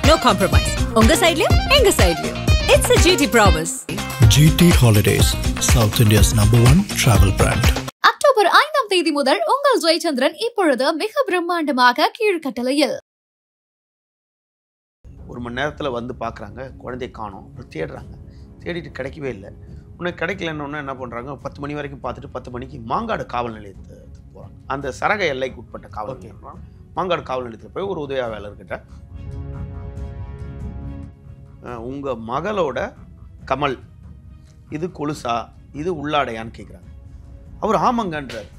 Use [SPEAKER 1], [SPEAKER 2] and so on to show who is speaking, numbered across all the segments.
[SPEAKER 1] no compromise. உங்க சைடுலயும் எங்க சைடுலயும். It's a GT promise.
[SPEAKER 2] GT Holidays, South India's #1 travel brand.
[SPEAKER 3] October 5ஆம் தேதி முதல் உங்கள் ஜெயச்சந்திரன் இப்பொழுது மிக பிரம்மாண்டமாக கீழ்கட்டளையில்.
[SPEAKER 4] ஒரு மணி நேரத்தில் வந்து பார்க்குறாங்க, குழந்தைய காணோம். தேடுறாங்க, தேடிட்டு கிடைக்கவே இல்லை. உனக்கு கிடைக்கலன்னு என்ன பண்ணுறாங்க, 10 மணி வரைக்கும் பார்த்துட்டு 10 மணிக்கு மாங்காடு காவல் நிலையத்துக்கு போகிறாங்க. அந்த சரக எல்லைக்கு உட்பட்ட காவல் நிலையம். மாங்காடு காவல் நிலையத்தில் போய் ஒரு உதவியாளர்கிட்ட, உங்கள் மகளோட கமல் இது கொலுசா, இது உள்ளாடையான்னு கேட்குறாங்க. அவர் ஆமாங்கன்றார்.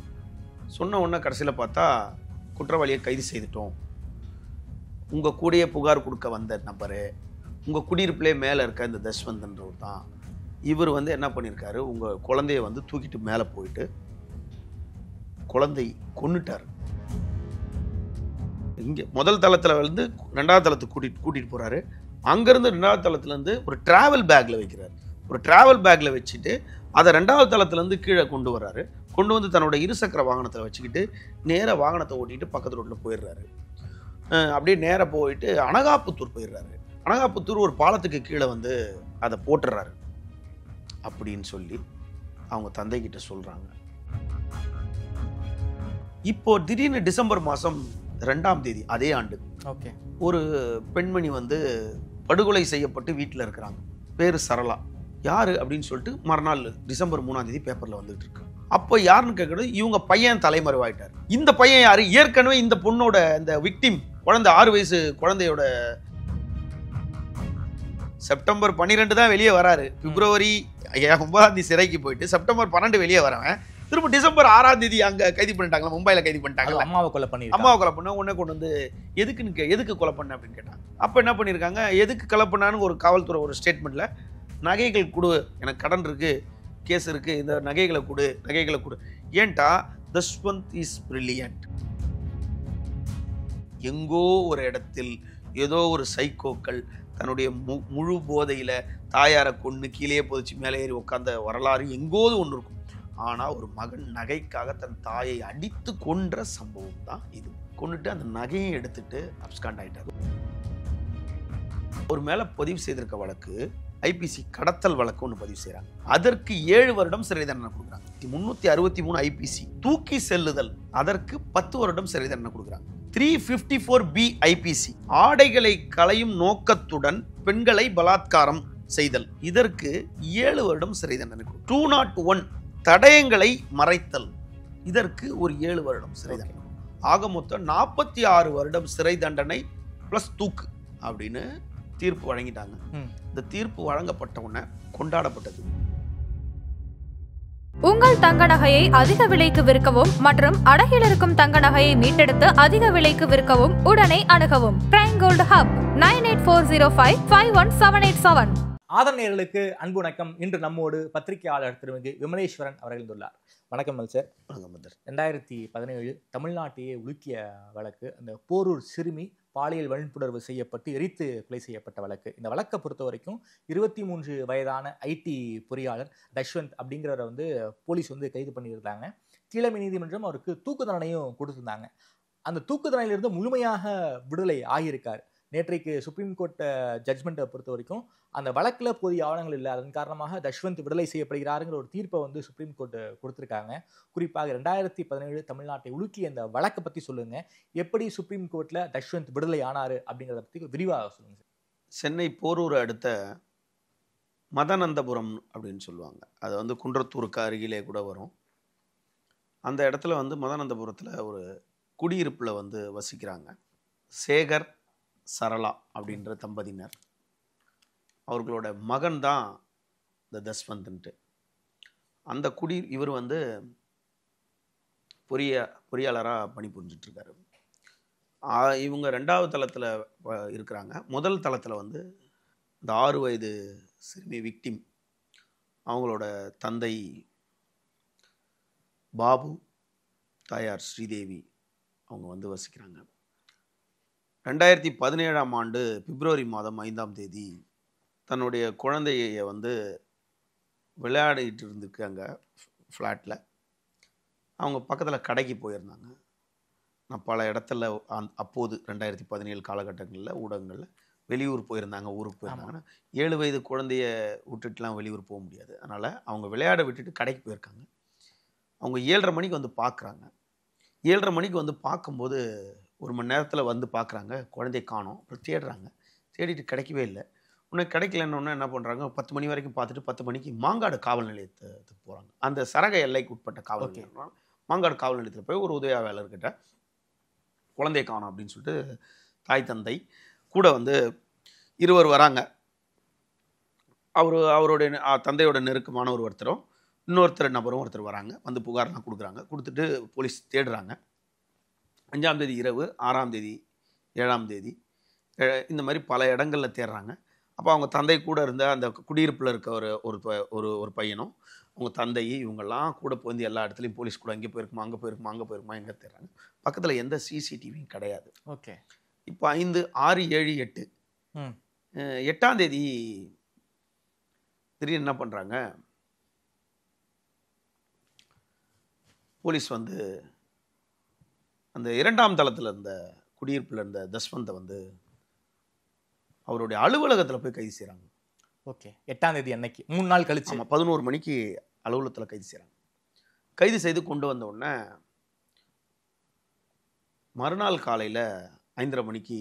[SPEAKER 4] சொன்ன உடனே கடைசியில் பார்த்தா குற்றவாளியை கைது செய்துட்டோம், உங்கள் கூடயே புகார் கொடுக்க வந்த நபரு உங்கள் குடியிருப்பிலே மேலே இருக்க இந்த தஷ்வந்தன்றவர் தான். இவர் என்ன பண்ணியிருக்காரு, உங்கள் குழந்தைய தூக்கிட்டு மேலே போயிட்டு குழந்தை கொன்னுட்டார். இங்கே முதல் தளத்தில் 2வது தளத்துக்கு கூட்டிகிட்டு போகிறாரு. அங்கேருந்து 2வது தளத்துலேருந்து ஒரு ட்ராவல் பேக்கில் வைக்கிறார். ஒரு ட்ராவல் பேக்கில் வச்சுட்டு அதை 2வது தளத்துலேருந்து கீழே கொண்டு வர்றாரு. கொண்டு வந்து தன்னோட இருசக்கர வாகனத்தில் வச்சுக்கிட்டு நேராக வாகனத்தை ஓட்டிகிட்டு பக்கத்து ரோட்டில் போயிடுறாரு. அப்படியே நேராக போயிட்டு அனகாபுத்தூர் போயிடுறாரு. அனகாபுத்தூர் ஒரு பாலத்துக்கு கீழே அதை போட்டுடுறாரு அப்படின்னு சொல்லி அவங்க தந்தைக்கிட்ட சொல்கிறாங்க. இப்போ திடீர்னு டிசம்பர் மாதம் 2ஆம் தேதி அதே ஆண்டு ஒரு பெண்மணி படுகொலை செய்யப்பட்டு வீட்டில் இருக்கிறாங்க. பேர் சரளா. யார் அப்படின்னு சொல்லிட்டு மறுநாள் டிசம்பர் 3ஆம் தேதி பேப்பரில் வந்துட்டு இருக்கு. அப்போ யாருன்னு கேட்கறது, இவங்க பையன் தலைமறைவாயிட்டார். இந்த பையன் யாரு, ஏற்கனவே இந்த பொண்ணோட இந்த விக்டிம் குழந்தை 6 வயசு குழந்தையோட செப்டம்பர் 12 தான் வெளியே வராரு. பிப்ரவரி 9ஆம் தேதி சிறைக்கு போயிட்டு செப்டம்பர் 12 வெளியே வரவன் திரும்ப டிசம்பர் 6ஆம் தேதி அங்கே கைது பண்ணிட்டாங்களா, மும்பையில் கைது பண்ணிட்டாங்க. அம்மாவை கொலை பண்ண உடனே கொண்டு எதுக்கு கொலை பண்ண அப்படின்னு கேட்டாங்க. அப்போ என்ன பண்ணியிருக்காங்க, எதுக்கு கொலை பண்ணான்னு ஒரு காவல்துறை ஒரு ஸ்டேட்மெண்ட்டில், நகைகள் கொடு, எனக்கு கடன் இருக்குது, கேஸ் இருக்குது, இந்த நகைகளை கொடு. ஏன்டா தஷ்வந்த் இஸ் பிரில்லியன்ட். எங்கோ ஒரு இடத்தில் ஏதோ ஒரு சைக்கோக்கள் தன்னுடைய முழு போதையில் தாயாரை கொண்டு கீழே போதிச்சு மேலே ஏறி உட்காந்த வரலாறு எங்கோது ஒன்று இருக்கும். ஆனால் ஒரு மகன் நகைக்காக தன் தாயை அடித்து கொன்ற சம்பவம் தான் இது. கொண்டுட்டு அந்த நகையை எடுத்துட்டு அப்ஸ்காண்ட் ஆகிட்டார். ஒரு மேலே பதிவு செய்திருக்க வழக்கு ஐபிசி கடத்தல் வழக்கு ஒன்று பதிவு செய்கிறாங்க. அதற்கு 7 வருடம் சிறை தண்டனை கொடுக்குறாங்க. 363 ஐபிசி தூக்கி செல்லுதல், அதற்கு 10 வருடம் சிறை தண்டனை கொடுக்குறாங்க. 354B ஐபிசி ஆடைகளை களையும் நோக்கத்துடன் பெண்களை பலாத்காரம் செய்தல், இதற்கு 7 வருடம் சிறை தண்டனை. 201 தடயங்களை மறைத்தல், இதற்கு ஒரு 7 வருடம் சிறை தண்டனை. ஆக மொத்தம் 46 வருடம் சிறை தண்டனை பிளஸ் தூக்கு அப்படின்னு தீர்ப்பு வழங்கிட்டாங்க. இந்த தீர்ப்பு வழங்கப்பட்ட உடனே கொண்டாடப்பட்டது.
[SPEAKER 3] உங்கள் தங்க நகையை அதிக விலைக்கு விற்கவும் மற்றும் அடகில் இருக்கும் தங்க நகையை மீட்டெடுத்து அதிக விலைக்கு விற்கவும் உடனே அணுகவும் பிரைம் கோல்ட் ஹப் 9840551787.
[SPEAKER 5] ஆதரநேயர்களுக்கு அன்பு வணக்கம். இன்று நம்மோடு பத்திரிகையாளர் திருமதி விமலேஸ்வரன் அவர்கள் இருந்துள்ளார். வணக்கம் சார். 2017 தமிழ்நாட்டையே உலுக்கிய வழக்கு, அந்த போரூர் சிறுமி பாலியல் வன்புணர்வு செய்யப்பட்டு எரித்து கொலை செய்யப்பட்ட வழக்கு. இந்த வழக்கை பொறுத்த வரைக்கும் 23 வயதான ஐடி பொறியாளர் தஷ்வந்த் அப்படிங்கிறவரை போலீஸ் கைது பண்ணியிருந்தாங்க. கீழமை நீதிமன்றம் அவருக்கு தூக்கு தண்டனையும் கொடுத்துருந்தாங்க. அந்த தூக்கு தண்டனையிலிருந்து முழுமையாக விடுதலை ஆகியிருக்கார். நேற்றைக்கு சுப்ரீம் கோர்ட் ஜட்ஜ்மெண்ட்டை பொறுத்த வரைக்கும் அந்த வழக்கில் போதிய ஆவணங்கள் இல்லை, அதன் காரணமாக தஷ்வந்த் விடுதலை செய்யப்படுகிறாருங்கிற ஒரு தீர்ப்பை சுப்ரீம் கோர்ட் கொடுத்துருக்காங்க. குறிப்பாக 2017 தமிழ்நாட்டை உலுக்கிய இந்த வழக்கை பற்றி சொல்லுங்கள். எப்படி சுப்ரீம் கோர்ட்டில் தஷ்வந்த் விடுதலை ஆனார் அப்படிங்கிறத பற்றி விரிவாக சொல்லுங்கள்.
[SPEAKER 4] சென்னை போரூர் அடுத்த மதனந்தபுரம் அப்படின்னு சொல்லுவாங்க. அது குன்றத்தூருக்கு அருகிலே கூட வரும். அந்த இடத்துல மதனந்தபுரத்தில் ஒரு குடியிருப்பில் வசிக்கிறாங்க. சேகர் சரளா அப்படின்ற தம்பதியினர். அவர்களோட மகன் தான் இந்த தஷ்வந்த்ன்ட்டு. அந்த இவர் பொறியாளராக பணிபுரிஞ்சிட்ருக்காரு. இவங்க 2வது தளத்தில் இருக்கிறாங்க. முதல் தளத்தில் இந்த 6 வயது சிறுமி விக்டிம், அவங்களோட தந்தை பாபு, தாயார் ஸ்ரீதேவி அவங்க வசிக்கிறாங்க. 2017ஆம் ஆண்டு பிப்ரவரி மாதம் 5ஆம் தேதி தன்னுடைய குழந்தையை விளையாடிட்டு இருந்திருக்காங்க ஃப்ளாட்டில். அவங்க பக்கத்தில் கடைக்கு போயிருந்தாங்க. நான் பல இடத்துல அப்போது 2017 காலகட்டங்களில் ஊடகங்களில் வெளியூர் போயிருந்தாங்க, ஊருக்கு போயிருந்தாங்கன்னா 7 வயது குழந்தைய விட்டுட்டுலாம் வெளியூர் போக முடியாது. அதனால் அவங்க விளையாட விட்டுட்டு கடைக்கு போயிருக்காங்க. அவங்க 7:30 மணிக்கு வந்து பார்க்குறாங்க. 7:30 மணிக்கு வந்து பார்க்கும்போது 1 மணி நேரத்தில் வந்து பார்க்குறாங்க, குழந்தைய காணோம். அப்புறம் தேடுறாங்க, தேடிட்டு கிடைக்கவே இல்லை. உனக்கு கிடைக்கலன்னு என்ன பண்ணுறாங்க, 10 மணி வரைக்கும் பார்த்துட்டு 10 மணிக்கு மாங்காடு காவல் நிலையத்துக்கு போகிறாங்க. அந்த சரக எல்லைக்கு உட்பட்ட காவல் நிலையம். மாங்காடு காவல் நிலையத்தில் போய் ஒரு உதவியாளர்கிட்ட குழந்தைய காணோம் அப்படின்னு சொல்லிட்டு தாய் தந்தை கூட வந்து இருவர் வராங்க. அவருடைய தந்தையோட நெருக்கமான ஒருத்தரும் இன்னொருத்தர் நபரும் ஒருத்தர் வராங்க. வந்து புகார்லாம் கொடுக்குறாங்க. கொடுத்துட்டு போலீஸ் தேடுறாங்க. 5ஆம் தேதி இரவு, 6ஆம் தேதி, 7ஆம் தேதி இந்த மாதிரி பல இடங்களில் தேடுறாங்க. அப்போ அவங்க தந்தை கூட இருந்த அந்த குடியிருப்பில் இருக்க ஒரு பையனும் அவங்க தந்தை இவங்கெல்லாம் கூட போய் எல்லா இடத்துலையும் போலீஸ் கூட அங்கே போயிருக்குமா, அங்கே போயிருக்குமா, அங்கே போயிருக்குமா, எங்கே தேடுறாங்க. பக்கத்தில் எந்த சிசிடிவியும் கிடையாது.
[SPEAKER 5] ஓகே.
[SPEAKER 4] இப்போ 5, 6, 7, 8 8ஆம் தேதி திடீர்னு என்ன பண்ணுறாங்க, போலீஸ் வந்து அந்த 2ஆம் தளத்தில் இருந்த குடியிருப்பில் இருந்த தஸ்வந்தை வந்து அவருடைய அலுவலகத்தில் போய் கைது செய்கிறாங்க.
[SPEAKER 5] ஓகே. 8ஆம் தேதி அன்னைக்கு 3 நாள் கழிச்சு
[SPEAKER 4] 11 மணிக்கு அலுவலகத்தில் கைது செய்கிறாங்க. கைது செய்து கொண்டு வந்த உடனே மறுநாள் காலையில் 5:30 மணிக்கு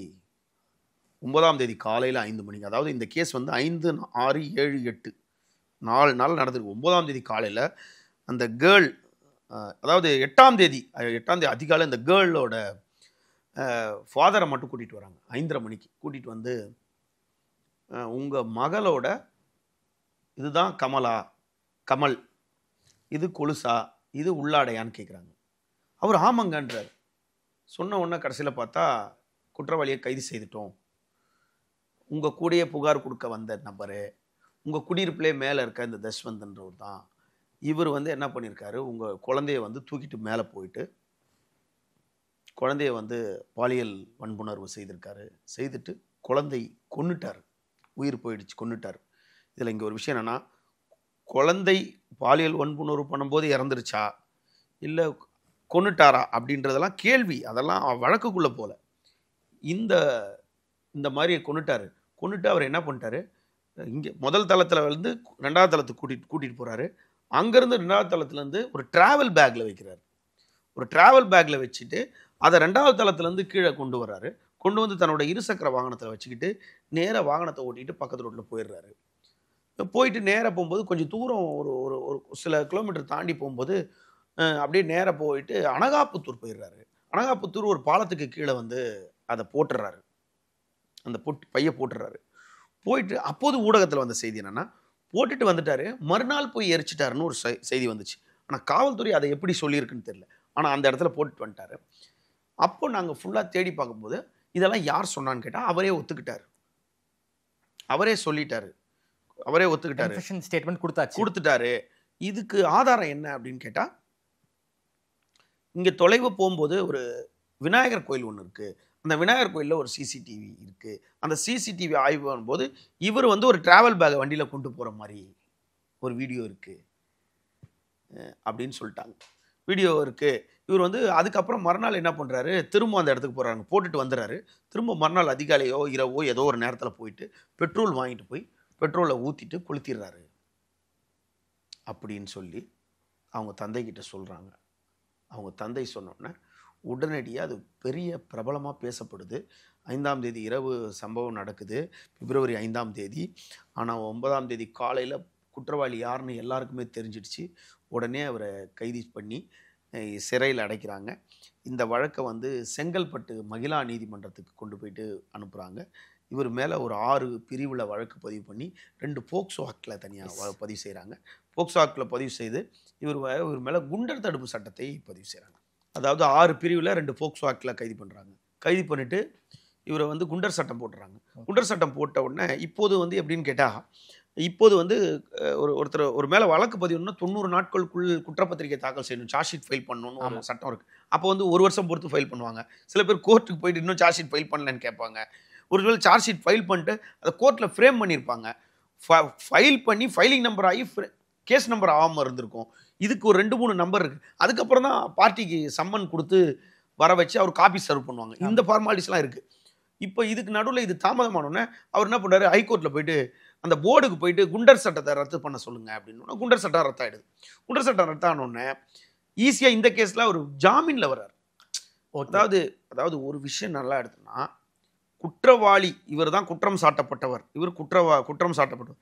[SPEAKER 4] 9ஆம் தேதி காலையில் 5 மணிக்கு, அதாவது இந்த கேஸ் வந்து 5, 6, 7, 8 4 நாள் நடந்திருக்கு. 9ஆம் தேதி காலையில் அந்த கேர்ள், அதாவது 8ஆம் தேதி அதிகாலை இந்த கேர்ளோட ஃபாதரை மட்டும் கூட்டிகிட்டு வராங்க. 5:30 மணிக்கு கூட்டிகிட்டு வந்து, உங்கள் மகளோட இதுதான் கமல், இது கொலுசா, இது உள்ளாடையான்னு கேட்குறாங்க. அவர் ஆமாங்கன்றார். சொன்ன உடனே கடைசியில் பார்த்தா குற்றவாளியை கைது செய்துட்டோம், உங்கள் கூடயே புகார் கொடுக்க வந்த நபரு உங்கள் குடியிருப்பிலே மேலே இருக்க இந்த தஸ்வந்த்ன்றவர் தான். இவர் வந்து என்ன பண்ணியிருக்காரு, உங்கள் குழந்தைய வந்து தூக்கிட்டு மேலே போயிட்டு குழந்தைய வந்து பாலியல் வன்புணர்வு செய்திருக்காரு. செய்துட்டு குழந்தை கொன்னுட்டார், உயிர் போயிடுச்சு, கொன்னுட்டார். இதில் இங்கே ஒரு விஷயம் என்னென்னா, குழந்தை பாலியல் வன்புணர்வு பண்ணும்போது இறந்துருச்சா இல்லை கொன்னுட்டாரா அப்படின்றதெல்லாம் கேள்வி, அதெல்லாம் வழக்குக்குள்ளே போல. இந்த மாதிரி கொன்னுட்டு அவர் என்ன பண்ணிட்டாரு, இங்கே முதல் தளத்தில் வந்து 2ஆவது தளத்துக்கு கூட்டிகிட்டு போகிறாரு. அங்கேருந்து 2ஆவது தளத்துலேருந்து ஒரு ட்ராவல் பேக்கில் வைக்கிறார். ஒரு ட்ராவல் பேக்கில் வச்சுட்டு அதை 2ஆவது தளத்துலேருந்து கீழே கொண்டு வர்றாரு. கொண்டு வந்து தன்னோட இருசக்கர வாகனத்தில் வச்சுக்கிட்டு நேராக வாகனத்தை ஓட்டிகிட்டு பக்கத்து ரோட்டில் போயிடுறாரு. போயிட்டு நேராக போகும்போது கொஞ்சம் தூரம் ஒரு சில கிலோமீட்டர் தாண்டி போகும்போது அப்படியே நேராக போயிட்டு அனகாபுத்தூர் போயிடுறாரு. அனகாபுத்தூர் ஒரு பாலத்துக்கு கீழே வந்து அதை போட்டுடுறாரு, அந்த பையை போட்டுடுறாரு. போயிட்டு அப்போது ஊடகத்தில் வந்த செய்தி என்னென்னா, போட்டுட்டு வந்துட்டாரு, மறுநாள் போய் எரிச்சிட்டாருன்னு ஒரு செய்தி வந்துச்சு. ஆனால் காவல்துறை அதை எப்படி சொல்லியிருக்குன்னு தெரியல. ஆனால் அந்த இடத்துல போட்டுட்டு வந்துட்டாரு. அப்போ நாங்கள் ஃபுல்லாக தேடி பார்க்கும்போது இதெல்லாம் யார் சொன்னான்னு கேட்டால் அவரே ஒத்துக்கிட்டாரு, அவரே சொல்லிட்டாரு, அவரே ஒத்துக்கிட்டாரு,
[SPEAKER 5] ஸ்டேட்மெண்ட்
[SPEAKER 4] கொடுத்துட்டாரு. இதுக்கு ஆதாரம் என்ன அப்படின்னு கேட்டால், இங்கே தொலைவு போகும்போது ஒரு விநாயகர் கோயில் ஒன்று இருக்குது. அந்த விநாயகர் கோயிலில் ஒரு சிசிடிவி இருக்குது. அந்த சிசிடிவி ஆய்வு பண்ணும்போது இவர் வந்து ஒரு ட்ராவல் பேக்கை வண்டியில் கொண்டு போகிற மாதிரி ஒரு வீடியோ இருக்குது அப்படின்னு சொல்லிட்டாங்க. வீடியோ இருக்குது. இவர் வந்து அதுக்கப்புறம் மறுநாள் என்ன பண்ணுறாரு, திரும்ப அந்த இடத்துக்கு போகிறாங்க, போட்டுட்டு வந்துடுறாரு. திரும்ப மறுநாள் அதிகாலையோ இரவோ ஏதோ ஒரு நேரத்தில் போயிட்டு பெட்ரோல் வாங்கிட்டு போய் பெட்ரோலை ஊற்றிட்டு கொளுத்திடுறாரு அப்படின்னு சொல்லி அவங்க தந்தைக்கிட்ட சொல்கிறாங்க. அவங்க தந்தை சொன்னோன்னே உடனடியாக அது பெரிய பிரபலமாக பேசப்படுது. 5ஆம் தேதி இரவு சம்பவம் நடக்குது, பிப்ரவரி 5ஆம் தேதி. ஆனால் 9ஆம் தேதி காலையில் குற்றவாளி யாருன்னு எல்லாருக்குமே தெரிஞ்சிடுச்சு. உடனே அவரை கைது பண்ணி சிறையில் அடைக்கிறாங்க. இந்த வழக்கை வந்து செங்கல்பட்டு மகிழா நீதிமன்றத்துக்கு கொண்டு போயிட்டு அனுப்புகிறாங்க. இவர் மேலே ஒரு 6 பிரிவில் வழக்கு பதிவு பண்ணி 2 போக்சோ ஆக்டில் தனியாக பதிவு செய்கிறாங்க. போக்சோ ஆக்டில் பதிவு செய்து இவர் மேலே குண்டர் தடுப்பு சட்டத்தை பதிவு செய்கிறாங்க. அதாவது 6 பிரிவில் 2 போக்சோ ஆக்டில் கைது பண்ணுறாங்க. கைது பண்ணிவிட்டு இவரை வந்து குண்டர் சட்டம் போட்டுறாங்க. குண்டர் சட்டம் போட்ட உடனே இப்போது வந்து எப்படின்னு கேட்டால், இப்போது வந்து ஒருத்தர் ஒரு மேலே வழக்கு பதிவுன்னா 90 நாட்களுக்குள் குற்றப்பத்திரிகை தாக்கல் செய்யணும், சார்ஜ் ஷீட் ஃபைல் பண்ணணும்னு ஒரு சட்டம் இருக்குது. அப்போ வந்து 1 வருஷம் பொறுத்து ஃபைல் பண்ணுவாங்க. சில பேர் கோர்ட்டுக்கு போயிட்டு இன்னும் சார்ஜ் ஷீட் ஃபைல் பண்ணலன்னு கேட்பாங்க. ஒருவேளை சார்ஜ் ஷீட் ஃபைல் பண்ணிட்டு அதை கோர்ட்டில் ஃப்ரேம் பண்ணியிருப்பாங்க. ஃபைல் பண்ணி ஃபைலிங் நம்பர் ஆகி கேஸ் நம்பர் ஆகாமல் இருந்திருக்கும். இதுக்கு ஒரு 2-3 நம்பர் இருக்குது. அதுக்கப்புறம் தான் பார்ட்டிக்கு சம்மன் கொடுத்து வர வச்சு அவர் காப்பி சர்வ் பண்ணுவாங்க. இந்த ஃபார்மாலிட்டிஸ்லாம் இருக்குது. இப்போ இதுக்கு நடுவில் இது தாமதமானோன்னே அவர் என்ன பண்ணுறாரு, ஹைகோர்ட்டில் போயிட்டு அந்த போர்டுக்கு போயிட்டு குண்டர் சட்டத்தை ரத்து பண்ண சொல்லுங்க அப்படின்னு. குண்டர் சட்டம் ரத்தாயிடுது. குண்டர் சட்டம் ரத்தானோடனே ஈஸியாக இந்த கேஸில் அவர் ஜாமீனில் வர்றார். அதாவது ஒரு விஷயம் நல்லா எடுத்துன்னா, குற்றவாளி இவர் தான் குற்றம் சாட்டப்பட்டவர், இவர் குற்றம் சாட்டப்பட்டவர்,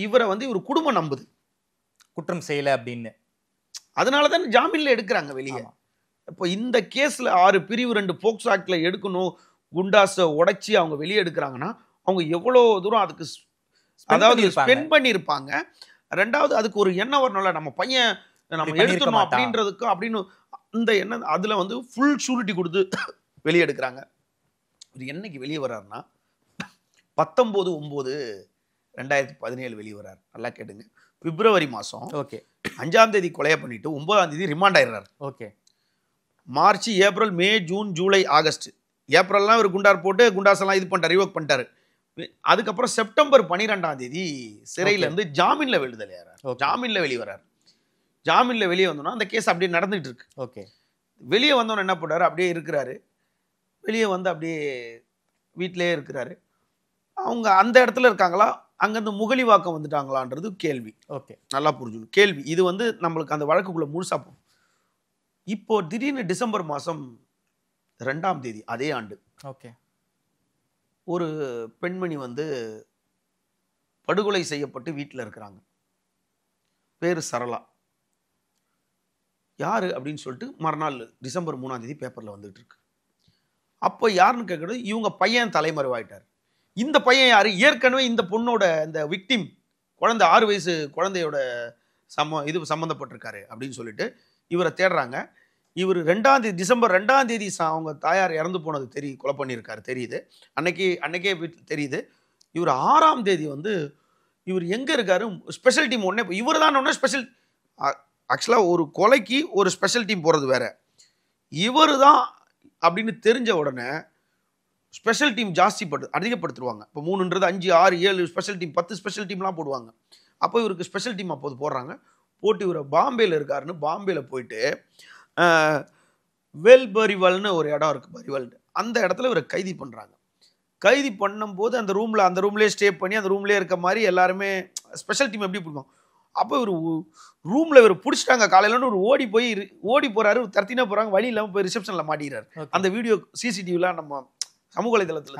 [SPEAKER 4] இவரை வந்து இவர் குடும்பம் நம்புது
[SPEAKER 5] குற்றம் செய்யலை அப்படின்னு.
[SPEAKER 4] அதனால தான் ஜாமீனில் எடுக்கிறாங்க வெளியே. இப்போ இந்த கேஸில் 6 பிரிவு 2 போக்சோ ஆக்டில் எடுக்கணும், குண்டாஸை உடைச்சி அவங்க வெளியே எடுக்கிறாங்கன்னா அவங்க எவ்வளோ தூரம் அதுக்கு அதாவது ஸ்பெண்ட் பண்ணியிருப்பாங்க. ரெண்டாவது அதுக்கு ஒரு எண்ணம் வரணும்ல, நம்ம பையன் நம்ம எடுக்கணும் அப்படின்றதுக்கு அப்படின்னு அந்த எண்ணம். அதில் வந்து ஃபுல் ஷூரிட்டி கொடுத்து வெளியே எடுக்கிறாங்க. இவர் என்னைக்கு வெளியே வர்றாருன்னா 19/9/2017 வெளியே வர்றாரு. நல்லா கேட்டுங்க. பிப்ரவரி மாதம் 5ஆம் தேதி கொலையை பண்ணிட்டு 9ஆம் தேதி ரிமாண்ட் ஆயிடுறாரு. மார்ச், ஏப்ரல், மே, ஜூன், ஜூலை, ஆகஸ்ட். ஏப்ரல்லாம் இவர் குண்டார் போட்டு குண்டாஸெல்லாம் இது பண்ணிட்டார், ரிவோக் பண்ணிட்டாரு. அதுக்கப்புறம் செப்டம்பர் 12ஆம் தேதி சிறையிலேருந்து ஜாமீனில் விடுதலையாகிறார். ஜாமீனில் வெளியே வர்றார். ஜாமீனில் வெளியே வந்தோன்னா அந்த கேஸ் அப்படியே நடந்துகிட்டு இருக்கு. வெளியே வந்தோன்னு என்ன பண்ணுறாரு, அப்படியே இருக்கிறாரு. வெளியே வந்து அப்படியே வீட்டிலே இருக்கிறாரு. அவங்க அந்த இடத்துல இருக்காங்களா, அங்கேருந்து முகலிவாக்கம் வந்துட்டாங்களான்றது கேள்வி. நல்லா புரிஞ்சுக்கணும் கேள்வி. இது வந்து நம்மளுக்கு அந்த வழக்குக்குள்ளே முழுசா போகும். இப்போ திடீர்னு டிசம்பர் மாதம் 2ஆம் தேதி அதே ஆண்டு ஒரு பெண்மணி வந்து படுகொலை செய்யப்பட்டு வீட்டில் இருக்கிறாங்க. பேரு சரளா. யாரு அப்படின்னு சொல்லிட்டு மறுநாள் டிசம்பர் 3ஆம் தேதி பேப்பரில் வந்துட்டு இருக்கு. அப்போ யாருன்னு கேட்கறது, இவங்க பையன் தலைமறைவாயிட்டார். இந்த பையன் யாரு, ஏற்கனவே இந்த பொண்ணோட இந்த விக்டிம் குழந்தை 6 வயசு குழந்தையோட சம்மந்தப்பட்டிருக்காரு அப்படின்னு சொல்லிட்டு இவரை தேடுறாங்க. இவர் டிசம்பர் 2ஆம் தேதி அவங்க தாயார் இறந்து போனது கொலை பண்ணியிருக்காரு தெரியுது. அன்னைக்கே தெரியுது. இவர் 6ஆம் தேதி வந்து இவர் எங்கே இருக்காரு, ஸ்பெஷல் டீம் உடனே இவர் தான் ஒன்று ஸ்பெஷல். ஆக்சுவலாக ஒரு கொலைக்கு ஒரு ஸ்பெஷல் டீம் போகிறது வேற, இவர் தான் அப்படின்னு தெரிஞ்ச உடனே ஸ்பெஷல் டீம் அதிகப்படுத்துவாங்க. இப்போ 3, 5, 6, 7 ஸ்பெஷல் டீம், 10 ஸ்பெஷல் டீம்லாம் போடுவாங்க. அப்போ இவருக்கு ஸ்பெஷல் டீம் அப்போது போடுறாங்க. போட்டு இவர் பாம்பேயில் இருக்காருன்னு பாம்பேயில் போயிட்டு வெல்பரிவல்னு ஒரு இடம் இருக்குது, பரிவல். அந்த இடத்துல இவரை கைது பண்ணுறாங்க. கைது பண்ணும்போது அந்த ரூம்லேயே ஸ்டே பண்ணி அந்த ரூம்லேயே இருக்க மாதிரி எல்லாருமே ஸ்பெஷல் டீம் எப்படி பிடிப்பாங்க. அப்போ இவர் ரூமில் இவர் பிடிச்சிட்டாங்க. காலையிலன்னு ஒரு ஓடி போகிறாரு, தரத்தினா போகிறாங்க, வழி இல்லாமல் போய் ரிசப்ஷனில் மாட்டிக்கிறார். அந்த வீடியோ சிசிடிவிலாம் நம்ம சமூக வலைதளத்தில்.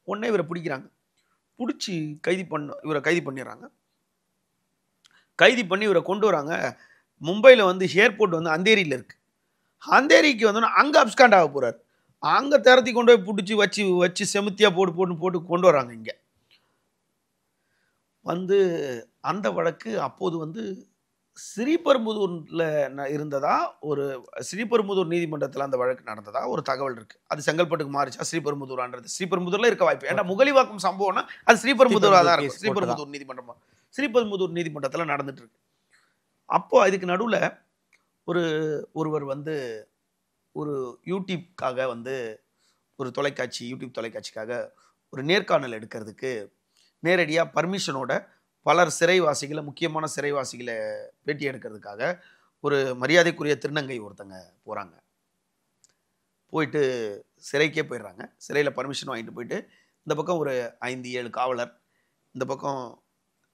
[SPEAKER 4] உடனே இவரை பிடிக்கிறாங்க. பிடிச்சி இவரை கைது பண்ணிடுறாங்க. கைது பண்ணி இவரை கொண்டு வராங்க. மும்பையில் வந்து ஏர்போர்ட் வந்து அந்தேரியில் இருக்குது. அந்தேரிக்கு வந்தோன்னா அங்கே அப்ஸ்காண்ட் ஆக போகிறார். அங்கே திரத்தி கொண்டு போய் பிடிச்சி வச்சு செமுத்தியாக போட்டு கொண்டு வராங்க. இங்கே வந்து அந்த வழக்கு அப்போது வந்து ஸ்ரீபெரும்புதூரில் இருந்ததா, ஒரு ஸ்ரீபெரும்புதூர் நீதிமன்றத்தில் அந்த வழக்கு நடந்ததா ஒரு தகவல் இருக்குது. அது செங்கல்பட்டுக்கு மாறிச்சா ஸ்ரீபெரும்புதூரான்றது ஸ்ரீபெரும்புதூரில் இருக்க வாய்ப்பு. ஏன்னா முகலிவாக்கம் சம்பவம்னா அது ஸ்ரீபெரும்புதூராக தான் இருக்கும். ஸ்ரீபெரும்புதூர் நீதிமன்றமாக ஸ்ரீபெரும்புதூர் நீதிமன்றத்தில் நடந்துட்டு இருக்கு. அப்போ இதுக்கு நடுவில் ஒருவர் வந்து ஒரு யூடியூப்காக வந்து ஒரு யூடியூப் தொலைக்காட்சிக்காக ஒரு நேர்காணல் எடுக்கிறதுக்கு நேரடியாக பர்மிஷனோட பலர் சிறைவாசிகளை, முக்கியமான சிறைவாசிகளை பேட்டி எடுக்கிறதுக்காக ஒரு மரியாதைக்குரிய திருநங்கை ஒருத்தங்க போகிறாங்க. போயிட்டு சிறைக்கே போயிடுறாங்க. சிறையில் பர்மிஷன் வாங்கிட்டு போயிட்டு இந்த பக்கம் ஒரு 5-7 காவலர், இந்த பக்கம்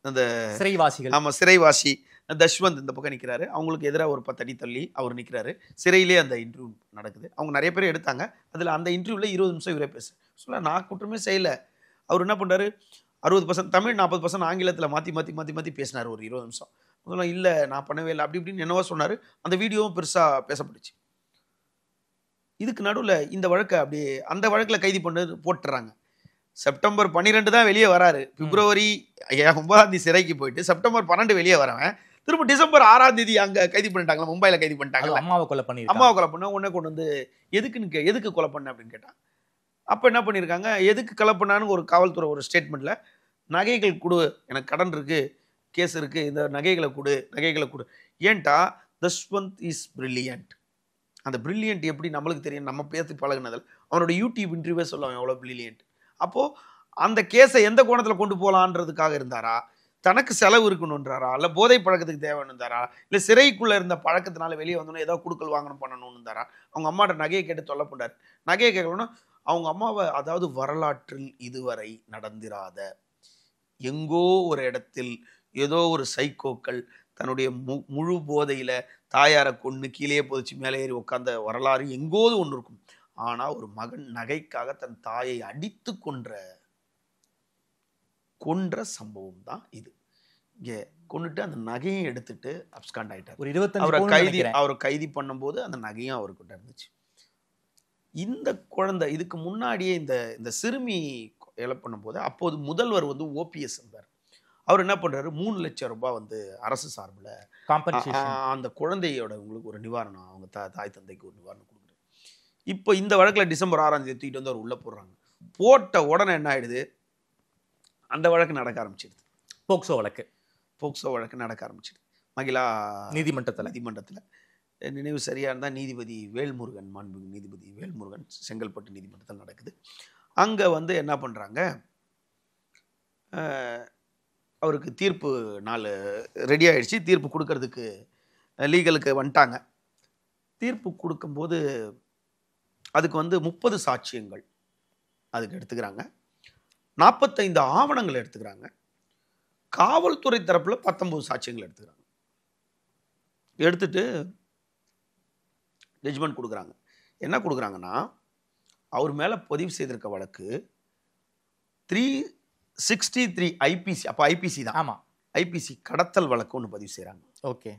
[SPEAKER 4] அந்த
[SPEAKER 5] சிறைவாசிகள்,
[SPEAKER 4] ஆமாம் சிறைவாசி தஷ்வந்த் இந்த பக்கம் நிற்கிறாரு. அவங்களுக்கு எதிராக ஒரு 10 அடி தள்ளி அவர் நிற்கிறாரு. சிறையிலே அந்த இன்டர்வியூ நடக்குது. அவங்க நிறைய பேர் எடுத்தாங்க. அதில் அந்த இன்டர்வியூவில் 20 நிமிஷம் இவரே சொல்ல நான் குற்றமே செய்யலை. அவர் என்ன பண்ணுறாரு, 60% தமிழ் 40% ஆங்கிலத்தில் மாற்றி பேசினார் ஒரு 20 நிமிஷம். அதெல்லாம் இல்லை நான் பண்ணவே இல்லை அப்படி இப்படின்னு என்னவோ சொன்னார். அந்த வீடியோவும் பெருசாக பேசப்பட்டுச்சு. இதுக்கு நடுவில் இந்த வழக்கை அப்படியே அந்த வழக்கில் கைது போட்டுறாங்க. செப்டம்பர் 12 தான் வெளியே வராரு. பிப்ரவரி 9ஆம் தேதி சிறைக்கு போயிட்டு செப்டம்பர் 12 வெளியே வரவன் திரும்ப டிசம்பர் 6ஆம் தேதி அங்கே கைது பண்ணிட்டாங்களா, மும்பையில் கைது பண்ணிட்டாங்களா. அம்மாவை கொலை பண்ண உடனே கொண்டு வந்து எதுக்கு கொலை பண்ண அப்படின்னு கேட்டான். அப்போ என்ன பண்ணியிருக்காங்க, எதுக்கு கொலை பண்ணான்னு ஒரு காவல்துறை ஒரு ஸ்டேட்மெண்ட்டில் நகைகள் கொடு, எனக்கு கடன் இருக்குது, கேஸ் இருக்குது, இந்த நகைகளை கொடு. ஏன்ட்டா தஷ்வந்த் இஸ் பிரில்லியன்ட். அந்த பிரில்லியன்ட் எப்படி நம்மளுக்கு தெரியும், நம்ம பேசி பழகினதில் அவனோட யூடியூப் இன்டர்வியூவே சொல்லுவாங்க எவ்வளோ பிரில்லியன்ட். அப்போது அந்த கேஸை எந்த கோணத்தில் கொண்டு போகலான்றதுக்காக இருந்தாரா, தனக்கு செலவு இருக்கணுன்றாரா, இல்லை போதை பழக்கத்துக்கு தேவைன்னு இருந்தாரா, இல்லை சிறைக்குள்ளே இருந்த பழக்கத்தினால வெளியே வந்தோன்னே ஏதோ கொடுக்கல் வாங்கணும் பண்ணணும்னு இருந்தாரா. அவங்க அம்மாட்ட நகையை கேட்டு தொல்லை பண்ணார். நகையை கேட்கணும்னா அவங்க அம்மாவை, அதாவது வரலாற்றில் இதுவரை நடந்திராத, எங்கோ ஒரு இடத்தில் ஏதோ ஒரு சைக்கோக்கள் தன்னுடைய முழு போதையில தாயாரை கொண்டு கீழே போதிச்சு மேலே ஏறி உட்கார்ந்த வரலாறு எங்கோது ஒன்று இருக்கும். ஆனா ஒரு மகன் நகைக்காக தன் தாயை அடித்து கொன்ற சம்பவம் தான் இது. இங்க கொண்டுட்டு அந்த நகையை எடுத்துட்டு அப்ஸ்காண்ட் ஆயிட்டார்.
[SPEAKER 5] ஒரு 25
[SPEAKER 4] அவரை கைதி பண்ணும்போது அந்த நகையும் அவர்கிட்ட இருந்துச்சு. இந்த குழந்தை இதுக்கு முன்னாடியே இந்த சிறுமி கொலை பண்ணும்போது அப்போது முதல்வர் வந்து ஓபிஎஸ் இருந்தார். அவர் என்ன பண்றாரு, 3 லட்சம் ரூபாய் வந்து அரசு சார்பில் அந்த குழந்தையோட உங்களுக்கு ஒரு நிவாரணம், அவங்க தாய் தந்தைக்கு ஒரு நிவாரணம் கொடுக்குறாரு. இப்போ இந்த வழக்கில் டிசம்பர் 6ஆம் தேதி தூக்கிட்டு வந்து அவர் உள்ள போடுறாங்க. போட்ட உடனே என்ன ஆயிடுது, அந்த வழக்கு நடக்க ஆரம்பிச்சிடுது. போக்சோ வழக்கு நடக்க ஆரம்பிச்சிடுது மகிழா நீதிமன்றத்தில். நினைவு சரியா இருந்தால் நீதிபதி வேல்முருகன், மாண்புமிகு நீதிபதி வேல்முருகன் செங்கல்பட்டு நீதிமன்றத்தில் நடக்குது. அங்கே வந்து என்ன பண்ணுறாங்க, அவருக்கு தீர்ப்பு நாள் ரெடி ஆகிடுச்சு, தீர்ப்பு கொடுக்கறதுக்கு லீகலுக்கு வந்துட்டாங்க. தீர்ப்பு கொடுக்கும்போது அதுக்கு வந்து 30 சாட்சியங்கள் அதுக்கு எடுத்துக்கிறாங்க, 45 ஆவணங்கள் எடுத்துக்கிறாங்க, காவல்துறை தரப்பில் 19 சாட்சியங்கள் எடுத்துக்கிறாங்க. எடுத்துட்டு ஜட்ஜ்மெண்ட் கொடுக்குறாங்க. என்ன கொடுக்குறாங்கன்னா, அவர் மேலே பதிவு செய்திருக்க வழக்கு 363 ஐபிசி, அப்போ ஐபிசி தான்.
[SPEAKER 5] ஆமாம்,
[SPEAKER 4] ஐபிசி கடத்தல் வழக்கு ஒன்று பதிவு செய்கிறாங்க.
[SPEAKER 5] ஓகே.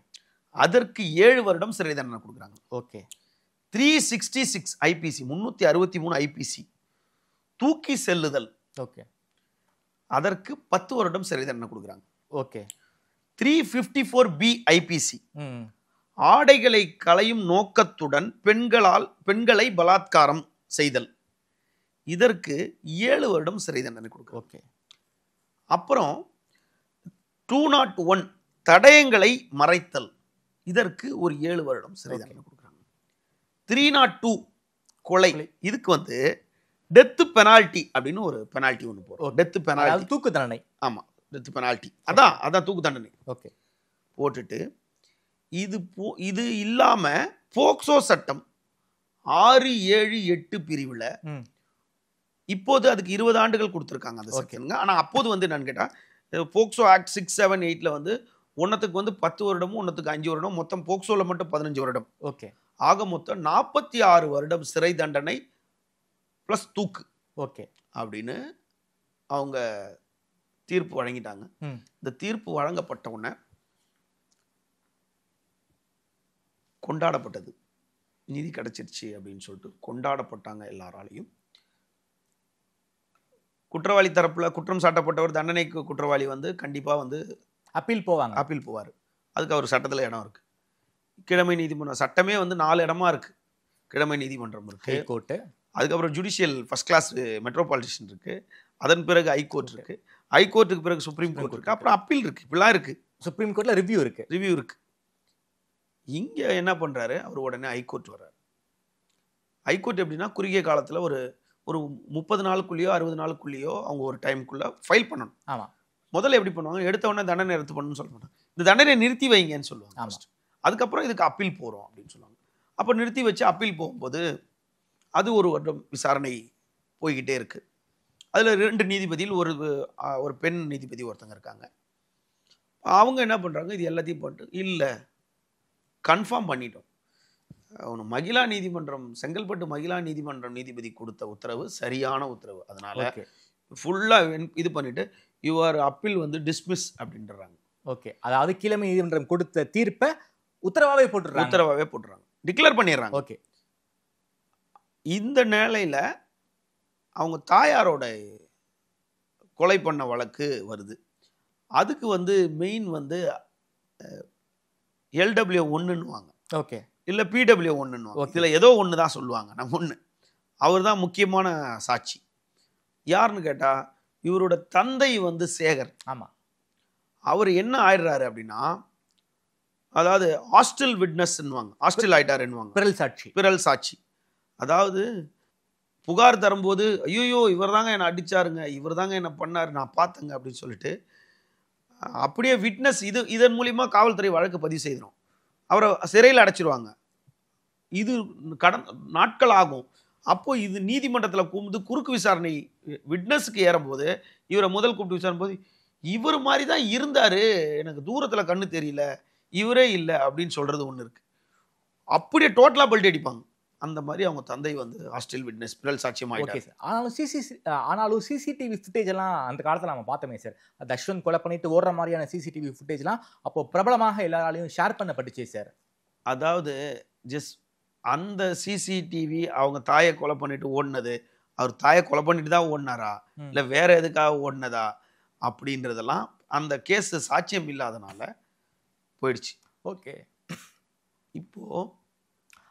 [SPEAKER 4] அதற்கு 7 வருடம் சிறை தண்டனை கொடுக்குறாங்க.
[SPEAKER 5] ஓகே.
[SPEAKER 4] 366 ஐபிசி, 363 ஐபிசி தூக்கி செல்லுதல்,
[SPEAKER 5] ஓகே,
[SPEAKER 4] அதற்கு 10 வருடம் சிறை தண்டனை கொடுக்குறாங்க.
[SPEAKER 5] ஓகே.
[SPEAKER 4] 354 ஐபிசி ஆடைகளை களையும் நோக்கத்துடன் பெண்களை பலாத்காரம் செய்தல், இதற்கு 7 வருடம் சிறை தண்டனை கொடுக்குறாங்க.
[SPEAKER 5] ஓகே.
[SPEAKER 4] அப்புறம் 201 தடயங்களை மறைத்தல், இதற்கு ஒரு 7 வருடம் சிறை தண்டனை கொடுக்குறாங்க. 302 கொலை, இதுக்கு வந்து டெத் பெனால்டி அப்படின்னு ஒரு பெனால்டி ஒன்று போடும். டெத் பெனால்டி,
[SPEAKER 5] தூக்கு தண்டனை.
[SPEAKER 4] ஆமா, டெத் பெனால்டி, அதான் தூக்கு தண்டனை.
[SPEAKER 5] ஓகே.
[SPEAKER 4] போட்டுட்டு இது இல்லாம போக்சோ சட்டம் 6, 7, 8 பிரிவுல இப்போது அதுக்கு 20 ஆண்டுகள் கொடுத்துருக்காங்க அந்த செக்ஷனுங்க. ஆனா அப்போது வந்து என்னன்னு கேட்டா, போக்சோ ஆக்ட் 6, 7, 8ல வந்து ஒன்னத்துக்கு வந்து 10 வருடமும் ஒன்னத்துக்கு 5 வருடம், மொத்தம் போக்சோல மட்டும் 15 வருடம்.
[SPEAKER 5] ஓகே.
[SPEAKER 4] ஆக மொத்தம் 46 வருடம் சிறை தண்டனை பிளஸ் தூக்கு.
[SPEAKER 5] ஓகே.
[SPEAKER 4] அப்படின்னு அவங்க தீர்ப்பு வழங்கிட்டாங்க. இந்த தீர்ப்பு வழங்கப்பட்ட உடனே கொண்டாடப்பட்டது, நீதி கிடைச்சிருச்சு அப்படின்னு சொல்லிட்டு கொண்டாடப்பட்டாங்க எல்லாராலையும். குற்றவாளி தரப்புல குற்றம் சாட்டப்பட்டவர், தண்டனைக்கு குற்றவாளி வந்து கண்டிப்பா வந்து அப்பீல் போவார். அதுக்கு அவர் சட்டத்தில் இடம் இருக்கு. கிழமை நீதிமன்றம் சட்டமே வந்து 4 இடமா இருக்கு. கிழமை நீதிமன்றம் இருக்கு,
[SPEAKER 5] ஹைகோர்ட்,
[SPEAKER 4] அதுக்கப்புறம் ஜுடிஷியல் ஃபர்ஸ்ட் கிளாஸ் மெட்ரோபாலிட்டிஷன் இருக்கு, அதன் பிறகு ஹைகோர்ட் இருக்கு, ஹைகோர்ட்டுக்கு பிறகு சுப்ரீம் கோர்ட் இருக்கு, அப்புறம் அப்பீல் இருக்கு. இப்படிலாம் இருக்கு.
[SPEAKER 5] சுப்ரீம் கோர்ட்ல ரிவ்யூ இருக்கு.
[SPEAKER 4] இங்க என்ன பண்றாரு, அவர் உடனே ஹைகோர்ட் வர்றாரு. ஹைகோர்ட் எப்படின்னா, குறுகிய காலத்துல ஒரு 30 நாளுக்குள்ளேயோ 60 நாளுக்குள்ளேயோ அவங்க ஒரு டைமுக்குள்ள ஃபைல் பண்ணணும்.
[SPEAKER 5] ஆமா.
[SPEAKER 4] முதல்ல எப்படி பண்ணுவாங்க, எடுத்த உடனே தண்டனை ரத்து பண்ணணும்னு சொல்ல மாட்டாங்க, இந்த தண்டனை நிறுத்தி வைங்கன்னு சொல்லுவாங்க. அதுக்கப்புறம் இதுக்கு அப்பீல் போறோம் அப்படின்னு சொல்லுவாங்க. அப்போ நிறுத்தி வச்சு அப்பீல் போகும்போது அது ஒரு வருடம் விசாரணை போய்கிட்டே இருக்கு. அதுல 2 நீதிபதியில் ஒரு பெண் நீதிபதி ஒருத்தங்க இருக்காங்க. அவங்க என்ன பண்றாங்க, இது எல்லாத்தையும் போட்டு இல்லை கன்ஃபார்ம் பண்ணிட்டோம், மகிழா நீதிமன்றம், செங்கல்பட்டு மகிழா நீதிமன்றம் நீதிபதி கொடுத்த உத்தரவு சரியான உத்தரவு, அதனால ஃபுல்லா இது பண்ணிட்டு யுவர் அப்பீல் வந்து டிஸ்மிஸ் அப்படின்றாங்க.
[SPEAKER 5] ஓகே. அதாவது கிழமை நீதிமன்றம் கொடுத்த தீர்ப்பை உத்தரவாவே போட்டுறாங்க, டிக்ளேர் பண்ணிடுறாங்க.
[SPEAKER 4] ஓகே. இந்த நிலையில அவங்க தாயாரோட கொலை பண்ண வழக்கு வருது. அதுக்கு வந்து மெயின் வந்து LW1ன்னுவாங்க,
[SPEAKER 5] ஓகே,
[SPEAKER 4] இல்ல PW1ன்னுவாங்க. இதுல ஏதோ ஒன்று தான் சொல்லுவாங்க. நம்ம ஒன்று, அவர் தான் முக்கியமான சாட்சி. யாருன்னு கேட்டா, இவரோட தந்தை வந்து சேகர்.
[SPEAKER 5] ஆமா.
[SPEAKER 4] அவர் என்ன ஆயிடுறாரு அப்படின்னா, அதாவது ஹாஸ்டல் விட்னஸ்ன்னுவாங்க, ஹாஸ்டல் ஆயிட்டாருன்னுவாங்க, பிறல் சாட்சி. அதாவது புகார் தரும்போது, ஐயோ இவர் தாங்க என்னை அடிச்சாருங்க, இவர் தாங்க என்ன பண்ணாரு, நான் பார்த்தேங்க அப்படின்னு சொல்லிட்டு அப்படியே விட்னஸ் இதன் மூலியமா காவல்துறை வழக்கு பதிவு செய்யணும், அவரை சிறையில் அடைச்சிருவாங்க. இது நாட்கள் ஆகும். அப்போ இது நீதிமன்றத்துல கூப்பிட்டு குறுக்கு விசாரணை விட்னஸுக்கு ஏறும்போது இவரை முதல் கூப்பிட்டு விசாரணை போது இவர் மாதிரி தான் இருந்தாரு, எனக்கு தூரத்துல கண்ணு தெரியல, இவரே இல்லை அப்படின்னு சொல்றது ஒண்ணு இருக்கு. அப்படியே டோட்டலா பல்ட்டி அடிப்பாங்க. அந்த மாதிரி அவங்க தந்தை வந்து ஹாஸ்டல் விட்னஸ் பிறல் சாட்சியம் ஆயிட்டாரு.
[SPEAKER 5] ஆனாலும் சிசிடிவி ஃபுட்டேஜ் எல்லாம் அந்த காலத்துல நம்ம பார்த்தோமே சார். தஷ்வந்த் கொலை பண்ணிட்டு ஓடுற மாதிரியான சிசிடிவி ஃபுட்டேஜ்லாம் அப்போ பிரபலமாக எல்லாராலையும் ஷேர் பண்ணப்பட்டுச்சு சார்.
[SPEAKER 4] அதாவது ஜஸ்ட் அந்த சிசிடிவி அவங்க தாயை கொலை பண்ணிட்டு ஓடினது, அவர் தாயை கொலை பண்ணிட்டு தான் ஓடினாரா இல்லை வேற எதுக்காக ஓடினதா அப்படின்றதெல்லாம் அந்த கேஸ் சாட்சியம் இல்லாதனால போயிடுச்சு.
[SPEAKER 5] ஓகே,
[SPEAKER 4] இப்போ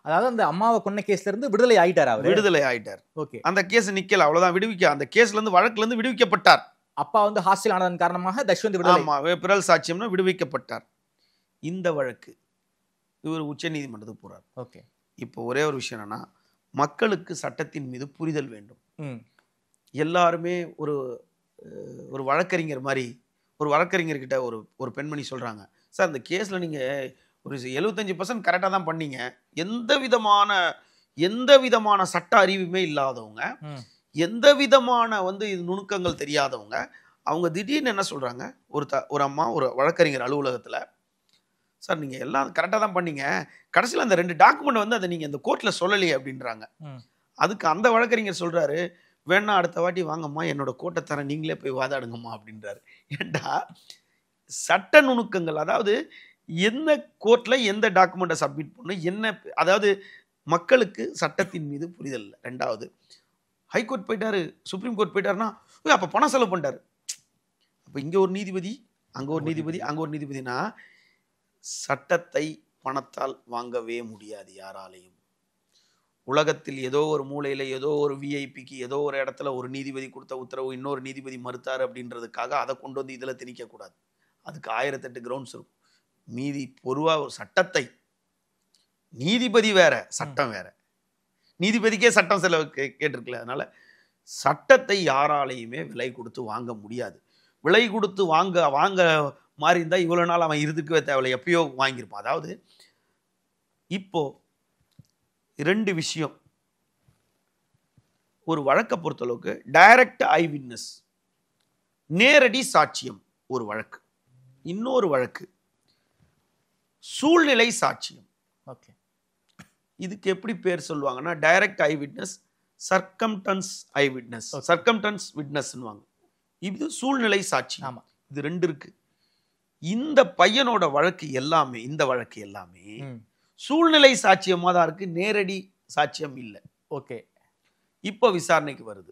[SPEAKER 5] அதாவது அந்த அம்மாவை கொன்ன கேஸ்ல இருந்து விடுதலை ஆயிட்டார். அவர்
[SPEAKER 4] விடுதலை ஆயிட்டார்.
[SPEAKER 5] ஓகே,
[SPEAKER 4] அந்த கேஸ் நிக்கல, அவ்வளவுதான். அந்த கேஸ்ல இருந்து வழக்குல இருந்து விடுவிக்கப்பட்டார்.
[SPEAKER 5] அப்பா வந்து ஹாஸ்டல் ஆனதன் காரணமாக தஷ்வந்த் விடுதலை.
[SPEAKER 4] ஆமா, பிறல் சாட்சியம்னா விடுவிக்கப்பட்டார். இந்த வழக்கு இவர் உச்ச நீதிமன்றத்துக்கு போறார்.
[SPEAKER 5] ஓகே, இப்போ
[SPEAKER 4] ஒரே ஒரு விஷயம் என்னன்னா, மக்களுக்கு சட்டத்தின் மீது புரிதல் வேண்டும். எல்லாருமே ஒரு வழக்கறிஞர் மாதிரி ஒரு வழக்கறிஞர்கிட்ட ஒரு பெண்மணி சொல்றாங்க, சார் அந்த கேஸ்ல நீங்க ஒரு 75% கரெக்டாக தான் பண்ணீங்க, எந்த விதமான சட்ட அறிவுமே இல்லாதவங்க, எந்த விதமான இது நுணுக்கங்கள் தெரியாதவங்க, அவங்க திடீர்னு என்ன சொல்றாங்க, ஒரு அம்மா ஒரு வழக்கறிஞர் அலுவலகத்தில், சார் நீங்கள் எல்லாம் கரெக்டாக தான் பண்ணீங்க, கடைசியில் அந்த 2 டாக்குமெண்ட் அதை நீங்கள் இந்த கோர்ட்டில் சொல்லலையே அப்படின்றாங்க. அதுக்கு அந்த வழக்கறிஞர் சொல்றாரு, வேணா அடுத்த வாட்டி வாங்கம்மா, என்னோட கோட்டை தரேன், நீங்களே போய் வாதாடுங்கம்மா அப்படின்றாரு. ஏண்டா சட்ட நுணுக்கங்கள், அதாவது எந்த கோர்ட்டில் எந்த டாக்குமெண்ட்டை சப்மிட் பண்ணணும், என்ன, அதாவது மக்களுக்கு சட்டத்தின் மீது புரிதல் இல்லை. 2வது, ஹைகோர்ட் போயிட்டாரு, சுப்ரீம் கோர்ட் போயிட்டாருன்னா அப்போ பணம் செலவு பண்ணிட்டாரு. அப்போ இங்கே ஒரு நீதிபதி, அங்கே ஒரு நீதிபதி, அங்கே ஒரு நீதிபதினா சட்டத்தை பணத்தால் வாங்கவே முடியாது யாராலையும். உலகத்தில் ஏதோ ஒரு மூலையில் ஏதோ ஒரு விஐபிக்கு ஏதோ ஒரு இடத்துல ஒரு நீதிபதி கொடுத்த உத்தரவு இன்னொரு நீதிபதி மறுத்தாரு அப்படின்றதுக்காக அதை கொண்டு வந்து இதில் திணிக்கக்கூடாது. அதுக்கு 1008 கிரவுண்ட்ஸ் இருக்கும். மீதி பொதுவாக ஒரு சட்டத்தை, நீதிபதி வேற சட்டம் வேற, நீதிபதிக்கே சட்டம் செலவு கேட்டிருக்கல. அதனால சட்டத்தை யாராலையுமே விலை கொடுத்து வாங்க முடியாது. விலை கொடுத்து வாங்க மாறி இருந்தால் இவ்வளோ நாள் அவன் இருக்கவே தேவையில்லை, எப்பயோ வாங்கியிருப்பான். அதாவது இப்போ 2 விஷயம் ஒரு வழக்கை பொறுத்தளவுக்கு, டைரக்ட் ஐ விட்னஸ், நேரடி சாட்சியம் ஒரு வழக்கு. இன்னொரு வழக்கு சூழ்நிலை சாட்சியம்.
[SPEAKER 5] ஓகே,
[SPEAKER 4] இதுக்கு எப்படி பேர் சொல்லுவாங்கன்னா, டைரக்ட் ஐ விட்னஸ், சர்க்கம்டன்ஸ் ஐ விட்னஸ், சர்க்கம்டன்ஸ் விட்னஸ்னுவாங்க. இது சூழ்நிலை சாட்சியம். ஆமா, இது 2 இருக்கு. இந்த பையனோட வழக்கு எல்லாமே, இந்த வழக்கு எல்லாமே சூழ்நிலை சாட்சியமாக தான் இருக்கு, நேரடி சாட்சியம் இல்லை.
[SPEAKER 5] ஓகே,
[SPEAKER 4] இப்போ விசாரணைக்கு வருது.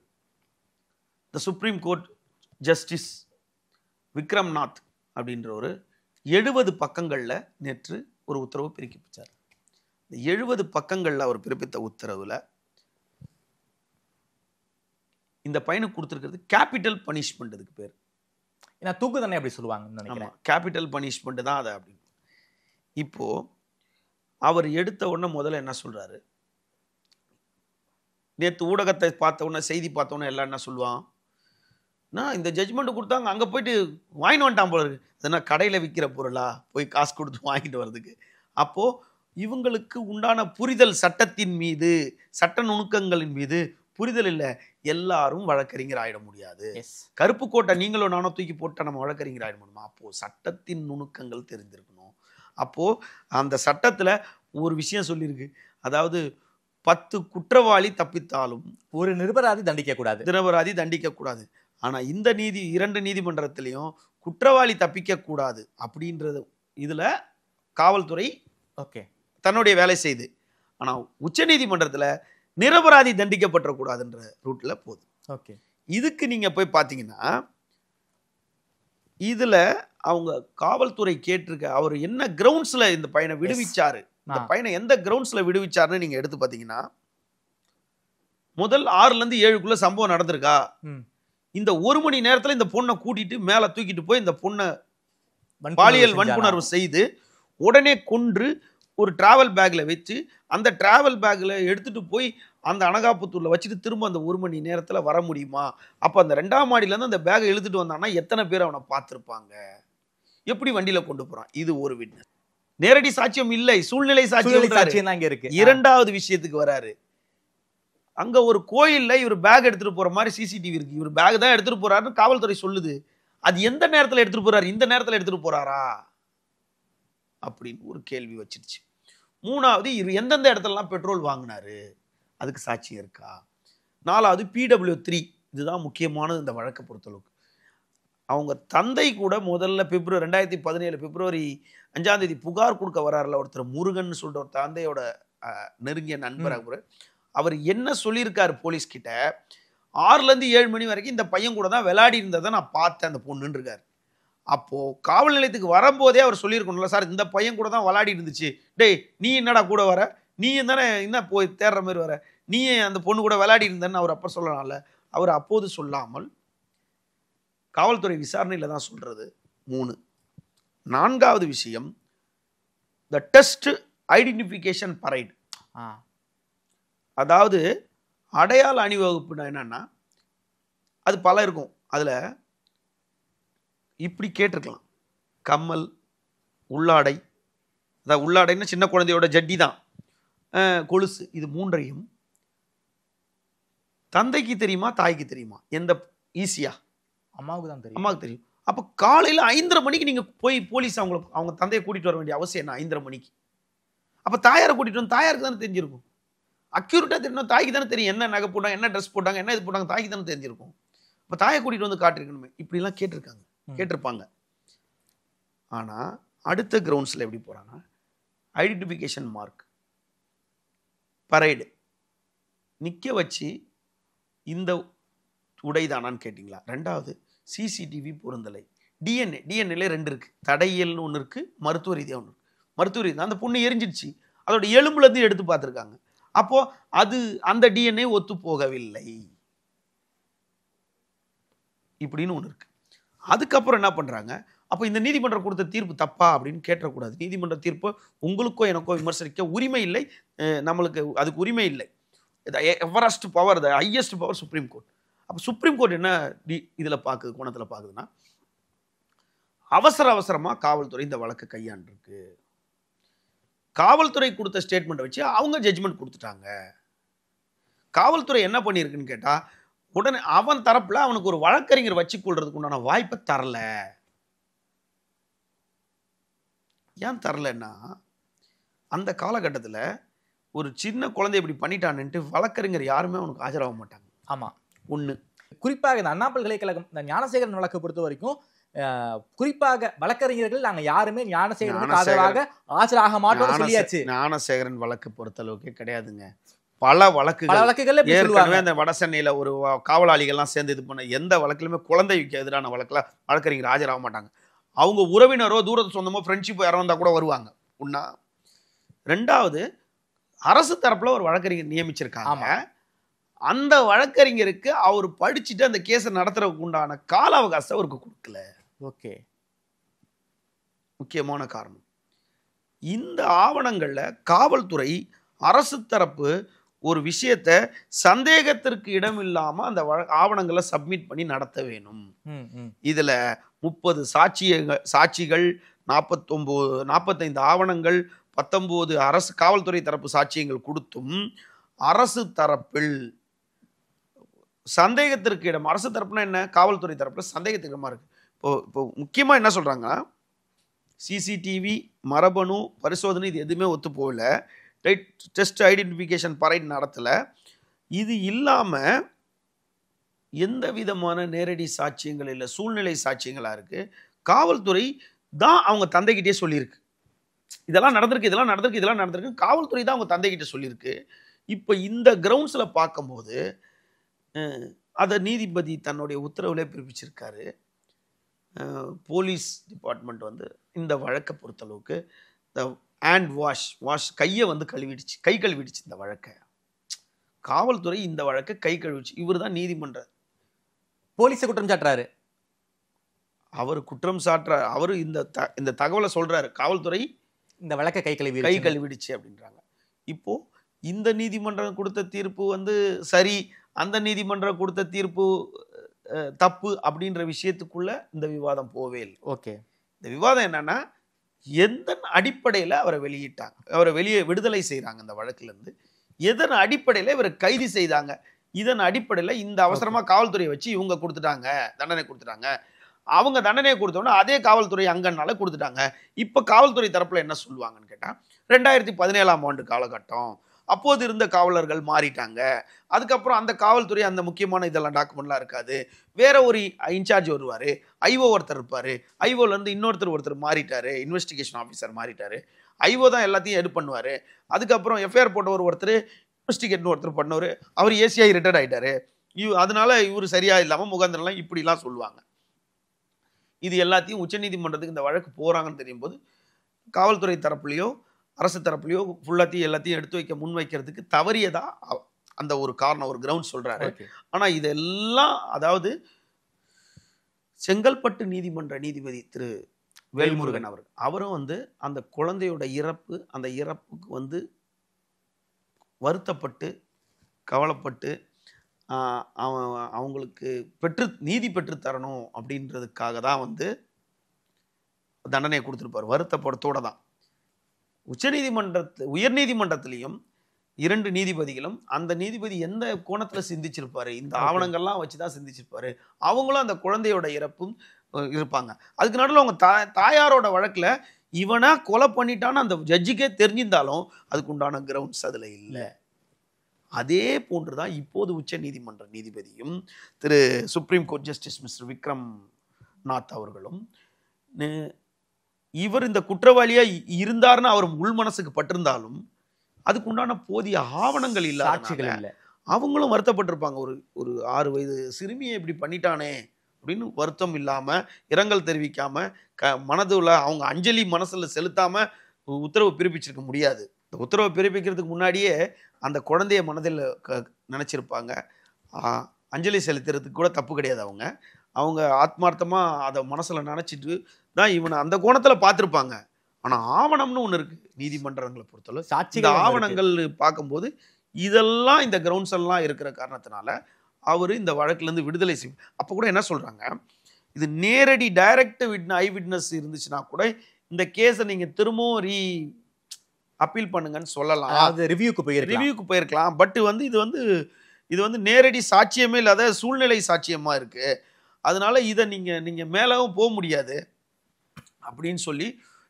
[SPEAKER 4] The supreme court justice Vikram Nath அப்படின்ற ஒரு 70 பக்கங்களில் நேற்று ஒரு உத்தரவு பிறப்பிச்சார். இந்த 70 பக்கங்களில் அவர் பிறப்பித்த உத்தரவில் இந்த பையனுக்கு கொடுத்துருக்கிறது கேபிட்டல் பனிஷ்மெண்ட். இதுக்கு பேர்
[SPEAKER 5] ஏன்னா தூக்கு தண்டனை அப்படி சொல்லுவாங்க.
[SPEAKER 4] கேபிட்டல் பனிஷ்மெண்ட் தான் அது. அப்படின்னு இப்போ அவர் எடுத்த உடனே முதல்ல என்ன சொல்றாரு, நேற்று ஊடகத்தை பார்த்த உடனே, செய்தி பார்த்த உடனே எல்லாம் என்ன சொல்லுவான், நான் இந்த ஜட்ஜ்மெண்ட் கொடுத்தாங்க, அங்கே போயிட்டு வாங்கிட்டு வந்துட்டான் போல இருக்கு. அதனால் கடையில் விற்கிற பொருளா, போய் காசு கொடுத்து வாங்கிட்டு வர்றதுக்கு. அப்போது இவங்களுக்கு உண்டான புரிதல் சட்டத்தின் மீது, சட்ட நுணுக்கங்களின் மீது புரிதல் இல்லை. எல்லாரும் வழக்கறிஞர் ஆகிட முடியாது. கருப்பு கோட்டை நீங்களும் நானும் தூக்கி போட்டால் நம்ம வழக்கறிஞர் ஆகிட முடியுமா? அப்போது சட்டத்தின் நுணுக்கங்கள் தெரிஞ்சிருக்கணும். அப்போது அந்த சட்டத்தில் ஒரு விஷயம் சொல்லியிருக்கு, அதாவது 10 குற்றவாளி தப்பித்தாலும்
[SPEAKER 5] ஒரு நிரபராதி
[SPEAKER 4] தண்டிக்கக்கூடாது. ஆனால் இந்த 2 நீதிமன்றத்திலையும் குற்றவாளி தப்பிக்கக்கூடாது அப்படின்றது இதில் காவல்துறை தன்னுடைய வேலை செய்து, ஆனால் உச்ச நீதிமன்றத்தில் நிரபராதி தண்டிக்கப்படக்கூடாதுன்ற ரூட்டில் போகுது.
[SPEAKER 5] ஓகே,
[SPEAKER 4] இதுக்கு நீங்கள் போய் பார்த்தீங்கன்னா, இதில் அவங்க காவல்துறை கேட்டிருக்க அவர் என்ன கிரவுண்ட்ஸில் இந்த பையனை விடுவிச்சாரு, இந்த பையனை எந்த கிரவுண்ட்ஸில் விடுவிச்சாருன்னு நீங்கள் எடுத்து பார்த்தீங்கன்னா, முதல் 6லேருந்து 7க்குள்ள சம்பவம் நடந்திருக்கா, இந்த 1 மணி நேரத்தில் இந்த பொண்ணை கூட்டிட்டு மேலே தூக்கிட்டு போய் இந்த பொண்ணை பாலியல் வன்புணர்வு செய்து உடனே கொன்று ஒரு டிராவல் பேக்கில் வச்சு அந்த டிராவல் பேக்கில் எடுத்துகிட்டு போய் அந்த அனகாபுத்தூரில் வச்சுட்டு திரும்ப அந்த 1 மணி நேரத்தில் வர முடியுமா? அப்போ அந்த 2ஆம் மாடியிலேருந்து அந்த பேக்கை இழுத்துட்டு வந்தான்னா எத்தனை பேர் அவனை பார்த்துருப்பாங்க, எப்படி வண்டியில் கொண்டு போகிறான்? இது ஒரு விட்னஸ். நேரடி சாட்சியம் இல்லை, சூழ்நிலை சாட்சியம் தான் இங்கே இருக்கு. 2வது விஷயத்துக்கு வராரு, அங்க ஒரு கோயில்ல இவர் பேக் எடுத்துட்டு போற மாதிரி சிசிடிவி இருக்கு. இவர் பேக் தான் எடுத்துட்டு போறாருன்னு காவல்துறை சொல்லுது. அது எந்த நேரத்துல எடுத்துட்டு போறாரு? இந்த நேரத்துல எடுத்துட்டு போறாரா அப்படின்னு ஒரு கேள்வி வச்சிருச்சு. மூணாவது, இவர் எந்தெந்த இடத்துலலாம் பெட்ரோல் வாங்கினாரு, அதுக்கு சாட்சியம் இருக்கா? நாலாவது, PW3, இதுதான் முக்கியமானது இந்த வழக்கை பொறுத்தளவுக்கு. அவங்க தந்தை கூட முதல்ல 2017 பிப்ரவரி 5ஆம் தேதி புகார் கொடுக்க வராருல ஒருத்தர், முருகன் சொல்ற ஒரு தந்தையோட நெருங்கிய நண்பர். அவர் என்ன சொல்லியிருக்காரு போலீஸ் கிட்ட, 6ல இருந்து 7 மணி வரைக்கும் இந்த பையன் கூட தான் விளையாடி இருந்ததை நான் பார்த்தேன் அந்த பொண்ணுன்னு இருக்காரு. அப்போ காவல் நிலையத்துக்கு வரும்போதே அவர் சொல்லியிருக்கணும்ல, சார் இந்த பையன் கூட தான் விளையாடி இருந்துச்சு, டேய் நீ என்னடா கூட வர, நீ தானே என்ன போய் தேடுற மாதிரி வர, நீ அந்த பொண்ணு கூட விளையாடி இருந்தேன்னு அவர் அப்போ சொல்லலாம்ல. அவர் அப்போது சொல்லாமல் காவல்துறை விசாரணையில் தான் சொல்றது. 3. 4வது விஷயம், த டெஸ்ட் ஐடென்டிஃபிகேஷன் பரைடு. அதாவது அடையாள அணிவகுப்புனா என்னன்னா, அது பல இருக்கும். அதுல இப்படி கேட்டிருக்கலாம், கம்மல், உள்ளாடை, அதாவது உள்ளாடைன்னா சின்ன குழந்தையோட ஜட்டி தான், கொலுசு, இது 3ஐயும் தந்தைக்கு தெரியுமா தாய்க்கு தெரியுமா? எந்த ஈஸியா?
[SPEAKER 5] அம்மாவுக்கு தான் தெரியும்.
[SPEAKER 4] அம்மாவுக்கு தெரியும். அப்போ காலையில் 5:30 மணிக்கு நீங்க போய் போலீஸ் அவங்க தந்தையை கூட்டிட்டு வர வேண்டிய அவசியம் என்ன? 5:30 மணிக்கு. அப்போ தாயாரை கூட்டிட்டு வந்து தாயாருக்கு தானே தெரிஞ்சிருக்கும். அக்யூரேட்டாக தெரியணும், தாய்க்கு தானே தெரியும். என்ன நகை போட்டாங்க, என்ன ட்ரெஸ் போட்டாங்க, என்ன இது போட்டாங்க, தாய்க்கு தானே தெரிஞ்சிருக்கும். இப்போ தாயை கூட்டிட்டு வந்து காட்டிருக்கணுமே. இப்படிலாம் கேட்டிருப்பாங்க. ஆனா அடுத்த கிரவுண்ட்ஸ்ல எப்படி போறாங்க, ஐடென்டிஃபிகேஷன் மார்க், பரேடு நிக்க வச்சு இந்த உடைதானான்னு கேட்டிங்களா? 2வது, சிசிடிவி பொருந்தலை, டிஎன்ஏல 2 இருக்கு. தடையல்னு ஒன்று இருக்கு, மருத்துவ ரீதியாக ஒன்று இருக்கு. மருத்துவ ரீதியாக அந்த பொண்ணு எரிஞ்சிடுச்சு, அதோட எலும்புல இருந்து எடுத்து பார்த்துருக்காங்க. அப்போ அது அந்த டிஎன்ஏ ஒத்து போகவில்லை இப்படின்னு ஒன்று இருக்கு. அதுக்கப்புறம் என்ன பண்றாங்க, அப்போ இந்த நீதிமன்றம் கொடுத்த தீர்ப்பு தப்பா அப்படின்னு கேட்டக்கூடாது. நீதிமன்ற தீர்ப்பு உங்களுக்கோ எனக்கோ விமர்சிக்க உரிமை இல்லை, நம்மளுக்கு அதுக்கு உரிமை இல்லை. Everest power, the highest power supreme court. அப்போ சுப்ரீம் கோர்ட் என்ன இதில் பார்க்குது, கோணத்தில் பார்க்குதுன்னா, அவசரமா காவல்துறை இந்த வழக்கை கையாண்டிருக்கு. காவல்துறை கொடுத்த ஸ்டேட்மெண்ட் வச்சு அவங்க ஜட்ஜ்மெண்ட் கொடுத்துட்டாங்க. காவல்துறை என்ன பண்ணியிருக்குன்னு கேட்டா, உடனே அவன் தரப்புல அவனுக்கு ஒரு வழக்கறிஞர் வச்சு கொள்றதுக்கு உண்டான வாய்ப்பை தரல. ஏன் தரலன்னா, அந்த காலகட்டத்தில் ஒரு சின்ன குழந்தை இப்படி பண்ணிட்டான்னுட்டு வழக்கறிஞர் யாருமே அவனுக்கு ஆஜராக மாட்டாங்க.
[SPEAKER 5] ஆமா.
[SPEAKER 4] 1.
[SPEAKER 5] குறிப்பாக இந்த அண்ணா பல்கலைக்கழகம் இந்த ஞானசேகரன் வழக்கை பொறுத்த வரைக்கும் குறிப்பாக வழக்கறிஞர்கள் நாங்க யாருமே ஞானசேகரனுக்கு ஆதரவாக ஆஜராக மாட்டோம்னு சொல்லியாச்சு.
[SPEAKER 4] ஞானசேகரன் வழக்கு பொறுத்த அளவுக்கு கிடையாதுங்க. பல வழக்குகள் ஏற்கனவே அந்த வட சென்னையில ஒரு காவலாளிகள்லாம் சேர்ந்து இது பண்ண எந்த வழக்கிலுமே குழந்தைக்கு எதிரான வழக்குல வழக்கறிஞர் ஆஜராக மாட்டாங்க. அவங்க உறவினரோ தூரத்து சொந்தமோ ஃப்ரெண்ட்ஷிப்போ யாரும் வந்தா கூட வருவாங்க. 1. 2வது, அரசு தரப்புல ஒரு வழக்கறிஞர் நியமிச்சிருக்காங்க. அந்த வழக்கறிஞருக்கு அவர் படிச்சுட்டு அந்த கேஸை நடத்துறதுக்கு உண்டான கால அவகாசம் அவருக்கு கொடுக்கல.
[SPEAKER 5] ஓகே,
[SPEAKER 4] முக்கியமான காரணம். இந்த ஆவணங்கள்ல காவல்துறை அரசு தரப்பு ஒரு விஷயத்தை சந்தேகத்திற்கு இடம் இல்லாம அந்த ஆவணங்களை சப்மிட் பண்ணி நடத்த வேணும். இதுல 30 சாட்சிகள், 45 ஆவணங்கள், 19 அரசு காவல்துறை தரப்பு சாட்சியங்கள் கொடுத்தும் அரசு தரப்பில் சந்தேகத்திற்கு இடம், அரசு தரப்புனா என்ன, காவல்துறை தரப்புல சந்தேகத்திற்கு இடமா இருக்கு. இப்போ முக்கியமா என்ன சொல்றாங்க, சிசிடிவி, மரபணு பரிசோதனை இது எதுவுமே ஒத்து போகல, டெஸ்ட் ஐடென்டிஃபிகேஷன் பரைட் நடத்தல. இது இல்லாம எந்த விதமான நேரடி சாட்சியங்கள் இல்லை, சூழ்நிலை சாட்சியங்களா இருக்கு. காவல்துறை தான் அவங்க தந்தைகிட்டே சொல்லியிருக்கு, இதெல்லாம் நடந்திருக்கு. காவல்துறை தான் அவங்க தந்தைகிட்ட சொல்லியிருக்கு. இப்போ இந்த கிரவுண்ட்ஸ்ல பார்க்கும்போது அதை நீதிபதி தன்னுடைய உத்தரவுலே பிறப்பிச்சிருக்காரு. போலீஸ் டிபார்ட்மெண்ட் வந்து இந்த வழக்கை பொறுத்தளவுக்கு ஹேண்ட் வாஷ் கையை வந்து கை கழுவிடுச்சு இந்த வழக்கை. காவல்துறை இந்த வழக்கை கை கழுவிச்சு. இவர் தான் நீதிமன்ற
[SPEAKER 5] போலீஸை குற்றம் சாட்டுறாரு.
[SPEAKER 4] அவர் குற்றம் சாட்டுறாரு. அவர் இந்த தகவலை சொல்றாரு, காவல்துறை
[SPEAKER 5] இந்த வழக்கை கை
[SPEAKER 4] கழுவிடுச்சு அப்படின்றாங்க. இப்போ இந்த நீதிமன்றம் கொடுத்த தீர்ப்பு வந்து சரி, அந்த நீதிமன்றம் கொடுத்த தீர்ப்பு தப்பு அப்படின்ற விஷயத்துக்குள்ள இந்த விவாதம் போவே இல்லை.
[SPEAKER 5] ஓகே,
[SPEAKER 4] இந்த விவாதம் என்னன்னா, எந்த அடிப்படையில் அவரை வெளியிட்டாங்க, அவரை விடுதலை செய்யறாங்க இந்த வழக்குல இருந்து, எதன் அடிப்படையில் இவரை கைது செய்தாங்க, இதன் அடிப்படையில் இந்த அவசரமா காவல்துறையை வச்சு இவங்க கொடுத்துட்டாங்க, தண்டனை கொடுத்துட்டாங்க. அவங்க தண்டனையை கொடுத்தோன்னா அதே காவல்துறை அங்கனால கொடுத்துட்டாங்க. இப்போ காவல்துறை தரப்புல என்ன சொல்லுவாங்கன்னு கேட்டால், 2017ஆம் ஆண்டு காலகட்டம், அப்போது இருந்த காவலர்கள் மாறிட்டாங்க. அதுக்கப்புறம் அந்த காவல்துறை அந்த முக்கியமான இதெல்லாம் டாக்குமெண்ட்லாம் இருக்காது. வேற ஒரு இன்சார்ஜ் வருவார், ஐஓ ஒருத்தர் இருப்பார், ஐஓலேருந்து ஒருத்தர் மாறிட்டாரு, இன்வெஸ்டிகேஷன் ஆஃபீஸர் மாறிட்டாரு. ஐஓ தான் எல்லாத்தையும் எடு பண்ணுவார். அதுக்கப்புறம் எஃப்ஐஆர் போட்டவர் ஒருத்தர், இன்வெஸ்டிகேட்னு ஒருத்தர் பண்ணவர், அவர் ஏசிஐ ரிட்டையர்ட் ஆகிட்டாரு. அதனால இவர் சரியா இல்லாமல் முகாந்திரம்லாம் இப்படிலாம் சொல்லுவாங்க. இது எல்லாத்தையும் உச்சநீதிமன்றத்துக்கு இந்த வழக்கு போகிறாங்கன்னு தெரியும் போது காவல்துறை தரப்புலையோ அரசு தரப்புலையோ ஃபுல்லாத்தையும் எல்லாத்தையும் எடுத்து வைக்க முன் வைக்கிறதுக்கு தவறியதா அந்த ஒரு காரணம், ஒரு கிரவுண்ட் சொல்றாரு. ஆனா இதெல்லாம் அதாவது செங்கல்பட்டு நீதிமன்ற நீதிபதி திரு வேல்முருகன் அவரும் அந்த குழந்தையோட இறப்பு, அந்த இறப்புக்கு வருத்தப்பட்டு கவலைப்பட்டு அவங்களுக்கு நீதி பெற்று தரணும் அப்படின்றதுக்காக தான் தண்டனையை கொடுத்துருப்பார். வருத்தப்படத்தோட தான் உயர்நீதிமன்றத்திலையும் 2 நீதிபதிகளும் அந்த நீதிபதி எந்த கோணத்தில் சிந்திச்சிருப்பாரு, இந்த ஆவணங்கள்லாம் வச்சுதான் சிந்திச்சிருப்பாரு. அவங்களும் அந்த குழந்தையோட இறப்பும் இருப்பாங்க. அதுக்கு நடுவில் அவங்க தாயாரோட வழக்கில் இவனா கொலை பண்ணிட்டான்னு அந்த ஜட்ஜுக்கே தெரிஞ்சிருந்தாலும் அதுக்கு உண்டான கிரவுண்ட்ஸ் அதில் இல்லை. அதே போன்றுதான் இப்போது உச்ச நீதிமன்ற நீதிபதியும் திரு supreme court justice mister Vikram Nath அவர்களும் இவர் இந்த குற்றவாளியா இருந்தார்னு அவர் உள் மனசுக்கு பட்டிருந்தாலும் அதுக்கு உண்டான போதிய ஆவணங்கள் இல்லாத அவங்களும் வருத்தப்பட்டிருப்பாங்க. ஒரு 6 வயது சிறுமியை இப்படி பண்ணிட்டானே அப்படின்னு வருத்தம் இல்லாம, இரங்கல் தெரிவிக்காம, மனதுல அவங்க அஞ்சலி மனசுல செலுத்தாம உத்தரவு பிறப்பிச்சிருக்க முடியாது. இந்த உத்தரவை பிறப்பிக்கிறதுக்கு முன்னாடியே அந்த குழந்தைய மனதில் நினைச்சிருப்பாங்க. அஞ்சலி செலுத்துறதுக்கு கூட தப்பு கிடையாது. அவங்க ஆத்மார்த்தமாக அதை மனசில் நினச்சிட்டு தான் இவனை அந்த கோணத்தில் பார்த்துருப்பாங்க. ஆனால் ஆவணம்னு ஒன்று இருக்குது நீதிமன்றங்களை பொறுத்தவரை. சாட்சி ஆவணங்கள் பார்க்கும்போது இதெல்லாம் இந்த கிரவுண்ட்ஸ் எல்லாம் இருக்கிற காரணத்தினால அவர் இந்த வழக்குலேருந்து விடுதலை செய்யும். அப்போ கூட என்ன சொல்கிறாங்க, இது நேரடி டைரக்ட் ஐ விட்னஸ் இருந்துச்சுன்னா கூட இந்த கேஸை நீங்கள் திரும்பவும் அப்பீல் பண்ணுங்கன்னு சொல்லலாம், ரிவ்யூக்கு போயிருக்கலாம். பட் இது நேரடி சாட்சியமே இல்லாத சூழ்நிலை சாட்சியமா இருக்கு. அதனால இதை நீங்க மேலவும் போக முடியாது அப்படின்னு சொல்லி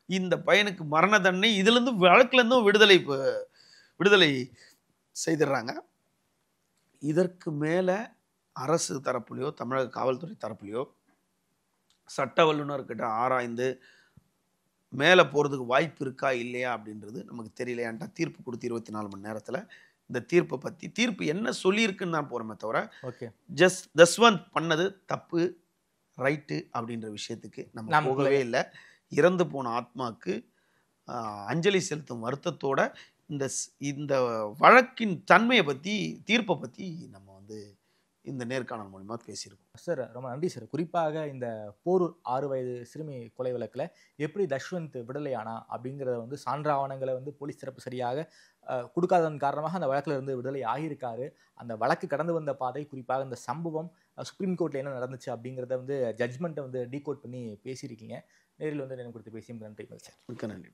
[SPEAKER 4] இந்த பையனுக்கு மரண தண்டனை இதுலேருந்து வழக்குலேருந்தும் விடுதலை செய்திடுறாங்க. இதற்கு மேலே அரசு தரப்புலையோ தமிழக காவல்துறை தரப்புலையோ சட்ட வல்லுநர்கிட்ட ஆராய்ந்து மேலே போகிறதுக்கு வாய்ப்பு இருக்கா இல்லையா அப்படின்றது நமக்கு தெரியலையான்ட்டா தீர்ப்பு கொடுத்து 24 மணி நேரத்தில் இந்த தீர்ப்பை பற்றி தீர்ப்பு என்ன சொல்லியிருக்குன்னு தான் போகிறோமே தவிர ஜஸ்வந்த் பண்ணது தப்பு ரைட்டு அப்படின்ற விஷயத்துக்கு நம்ம போகவே இல்லை. இறந்து போன ஆத்மாவுக்கு அஞ்சலி செலுத்தும் வருத்தத்தோட இந்த வழக்கின் தன்மையை பற்றி தீர்ப்பை பற்றி நம்ம இந்த நேர்காணல் மூலமாக பேசியிருக்கோம்.
[SPEAKER 5] சார் ரொம்ப நன்றி சார். குறிப்பாக இந்த போரூர் 6 வயது சிறுமி கொலை வழக்கில் எப்படி தஷ்வந்த் விடுதலையானா அப்படிங்கிறத சான்றாவணங்களை போலீஸ் தரப்பு சரியாக கொடுக்காததன் காரணமாக அந்த வழக்கில் இருந்து விடுதலை ஆகியிருக்காரு. அந்த வழக்கு கடந்து வந்த பாதை, குறிப்பாக இந்த சம்பவம் சுப்ரீம் கோர்ட்டில் என்ன நடந்துச்சு அப்படிங்கிறத ஜட்ஜ்மெண்ட்டை டீகோட் பண்ணி பேசியிருக்கீங்க. நேரில் நேரம் கொடுத்து பேசியும் நன்றி சார்.
[SPEAKER 4] மிக்க நன்றி.